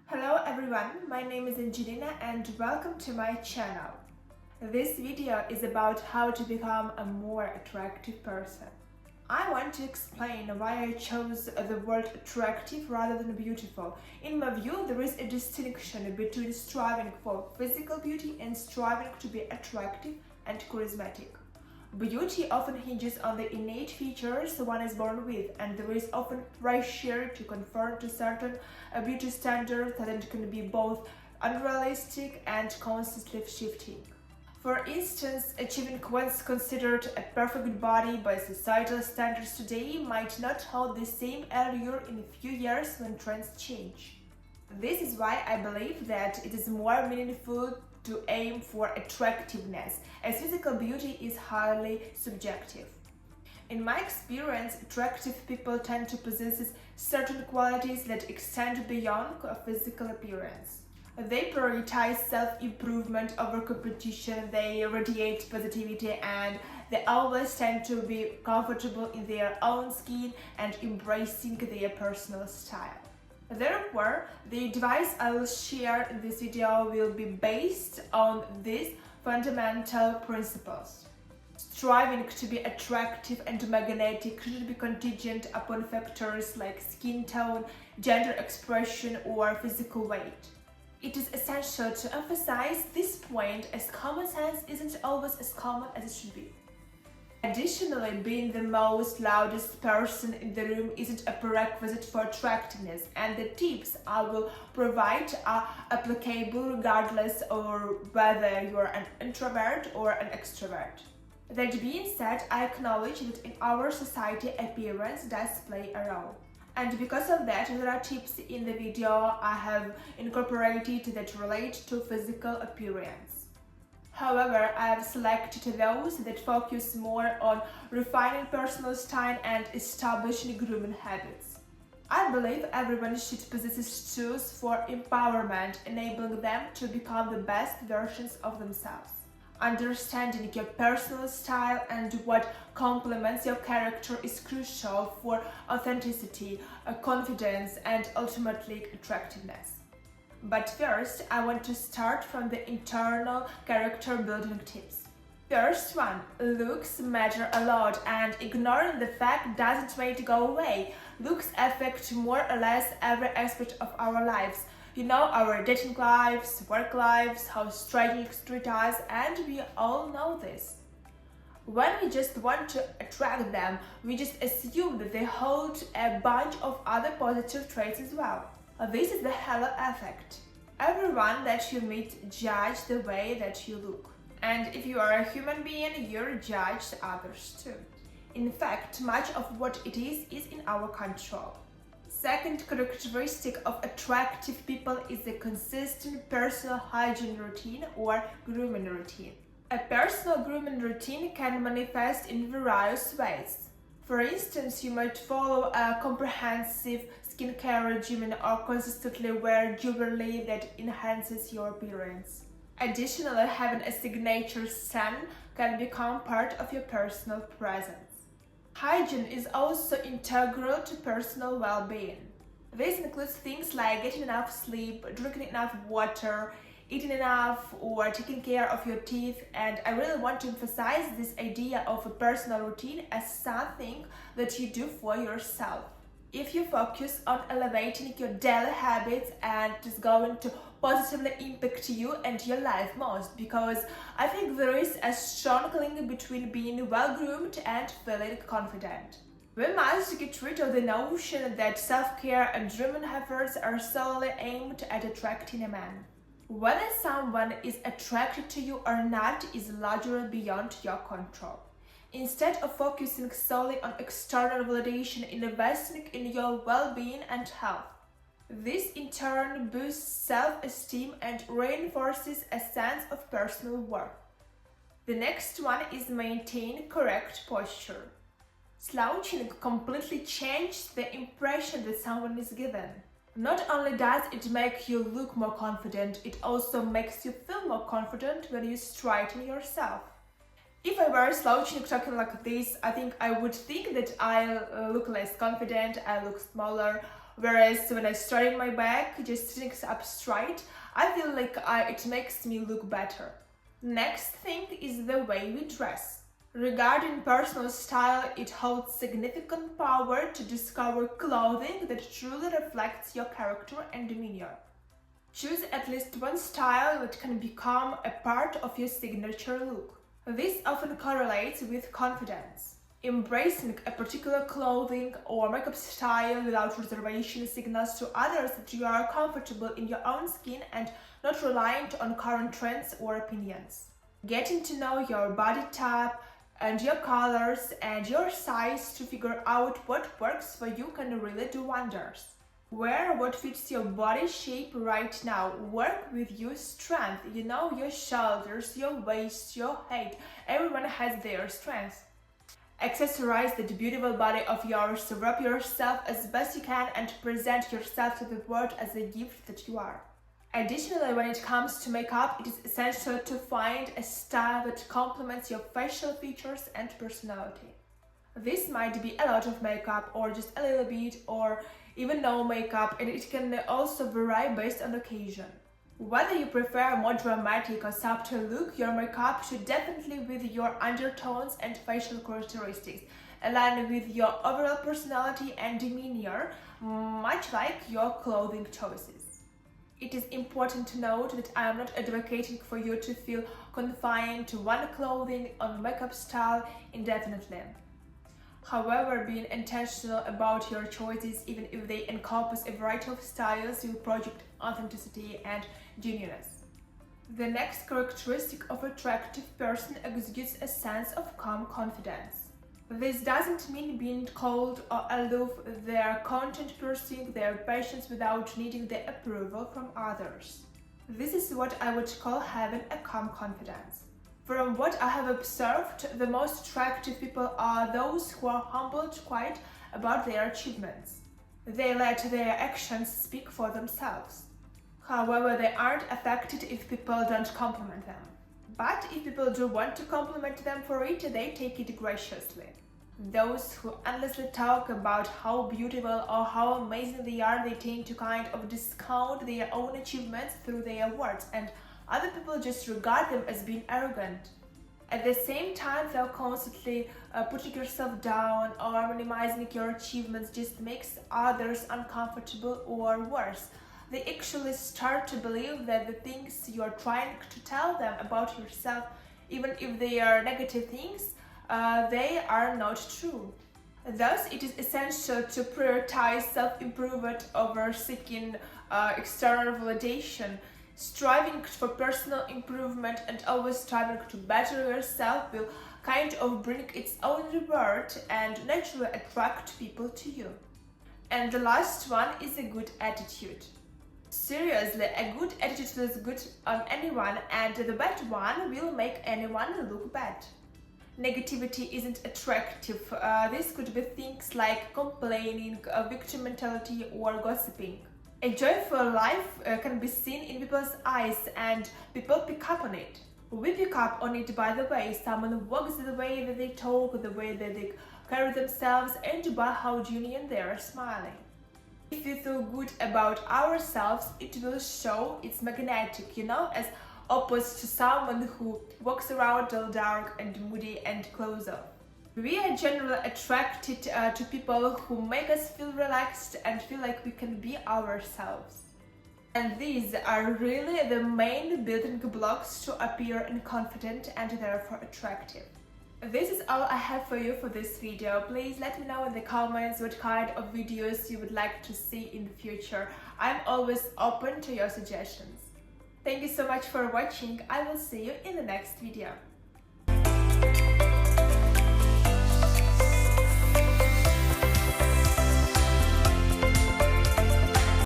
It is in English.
Hello everyone, my name is Angelina and welcome to my channel. This video is about how to become a more attractive person. I want to explain why I chose the word attractive rather than beautiful. In my view, there is a distinction between striving for physical beauty and striving to be attractive and charismatic. Beauty often hinges on the innate features one is born with, and there is often pressure to conform to certain beauty standards that can be both unrealistic and constantly shifting. For instance, achieving what's considered a perfect body by societal standards today might not hold the same allure in a few years when trends change. This is why I believe that it is more meaningful to aim for attractiveness, as physical beauty is highly subjective. In my experience, attractive people tend to possess certain qualities that extend beyond a physical appearance. They prioritize self-improvement over competition, they radiate positivity, and they always tend to be comfortable in their own skin and embracing their personal style. Therefore, the advice I will share in this video will be based on these fundamental principles. Striving to be attractive and magnetic should be contingent upon factors like skin tone, gender expression, or physical weight. It is essential to emphasize this point, as common sense isn't always as common as it should be. Additionally, being the most loudest person in the room isn't a prerequisite for attractiveness, and the tips I will provide are applicable regardless of whether you're an introvert or an extrovert. That being said, I acknowledge that in our society, appearance does play a role. And because of that, there are tips in the video I have incorporated that relate to physical appearance. However, I have selected those that focus more on refining personal style and establishing grooming habits. I believe everyone should possess tools for empowerment, enabling them to become the best versions of themselves. Understanding your personal style and what complements your character is crucial for authenticity, confidence, and ultimately attractiveness. But first, I want to start from the internal character building tips. First one, looks matter a lot, and ignoring the fact doesn't make it go away. Looks affect more or less every aspect of our lives. You know, our dating lives, work lives, how strangers treat us, and we all know this. When we just want to attract them, we just assume that they hold a bunch of other positive traits as well. This is the halo effect. Everyone that you meet judges the way that you look. And if you are a human being, you're judged others too. In fact, much of what it is in our control. Second characteristic of attractive people is a consistent personal hygiene routine or grooming routine. A personal grooming routine can manifest in various ways. For instance, you might follow a comprehensive skincare regimen or consistently wear jewelry that enhances your appearance. Additionally, having a signature scent can become part of your personal presence. Hygiene is also integral to personal well-being. This includes things like getting enough sleep, drinking enough water, eating enough, or taking care of your teeth, and I really want to emphasize this idea of a personal routine as something that you do for yourself. If you focus on elevating your daily habits, and it is going to positively impact you and your life most, because I think there is a strong link between being well-groomed and feeling confident. We must get rid of the notion that self-care and grooming efforts are solely aimed at attracting a man. Whether someone is attracted to you or not is largely beyond your control. Instead of focusing solely on external validation, investing in your well-being and health. This in turn boosts self-esteem and reinforces a sense of personal worth. The next one is maintain correct posture. Slouching completely changes the impression that someone is given. Not only does it make you look more confident, it also makes you feel more confident when you straighten yourself. If I were slouching talking like this, I think I would think that I look less confident, I look smaller, Whereas when I straighten my back, just sitting up straight, I feel like it makes me look better. Next thing is the way we dress. Regarding personal style, it holds significant power to discover clothing that truly reflects your character and demeanor. Choose at least one style that can become a part of your signature look. This often correlates with confidence. Embracing a particular clothing or makeup style without reservation signals to others that you are comfortable in your own skin and not reliant on current trends or opinions. Getting to know your body type and your colors and your size to figure out what works for you can really do wonders. Wear what fits your body shape right now. Work with your strength. You know, your shoulders, your waist, your height. Everyone has their strengths. Accessorize that beautiful body of yours. Wrap yourself as best you can and present yourself to the world as a gift that you are. Additionally, when it comes to makeup, it is essential to find a style that complements your facial features and personality. This might be a lot of makeup or just a little bit or even no makeup, and it can also vary based on occasion. Whether you prefer a more dramatic or subtle look, your makeup should definitely with your undertones and facial characteristics, align with your overall personality and demeanor, much like your clothing choices. It is important to note that I am not advocating for you to feel confined to one clothing or makeup style indefinitely. However, being intentional about your choices, even if they encompass a variety of styles, will project authenticity and genuineness. The next characteristic of an attractive person exudes a sense of calm confidence. This doesn't mean being cold or aloof. They are content pursuing their passions without needing the approval from others. This is what I would call having a calm confidence. From what I have observed, the most attractive people are those who are humble and quiet about their achievements. They let their actions speak for themselves. However, they aren't affected if people don't compliment them. But if people do want to compliment them for it, they take it graciously. Those who endlessly talk about how beautiful or how amazing they are, they tend to kind of discount their own achievements through their words, and other people just regard them as being arrogant. At the same time, they're constantly putting yourself down or minimizing your achievements just makes others uncomfortable, or worse, they actually start to believe that the things you are trying to tell them about yourself, even if they are negative things, they are not true. Thus, it is essential to prioritize self-improvement over seeking external validation. Striving for personal improvement and always striving to better yourself will kind of bring its own reward and naturally attract people to you. And the last one is a good attitude. Seriously, a good attitude feels good on anyone, and the bad one will make anyone look bad. Negativity isn't attractive. This could be things like complaining, victim mentality, or gossiping. A joyful life can be seen in people's eyes, and people pick up on it. We pick up on it by the way someone walks, the way that they talk, the way that they carry themselves, and by how genuine they are smiling. If we feel good about ourselves, it will show. It's magnetic, as opposed to someone who walks around all dark and moody and closed off. We are generally attracted to people who make us feel relaxed and feel like we can be ourselves. And these are really the main building blocks to appear confident and therefore attractive. This is all I have for you for this video. Please let me know in the comments what kind of videos you would like to see in the future. I'm always open to your suggestions. Thank you so much for watching. I will see you in the next video.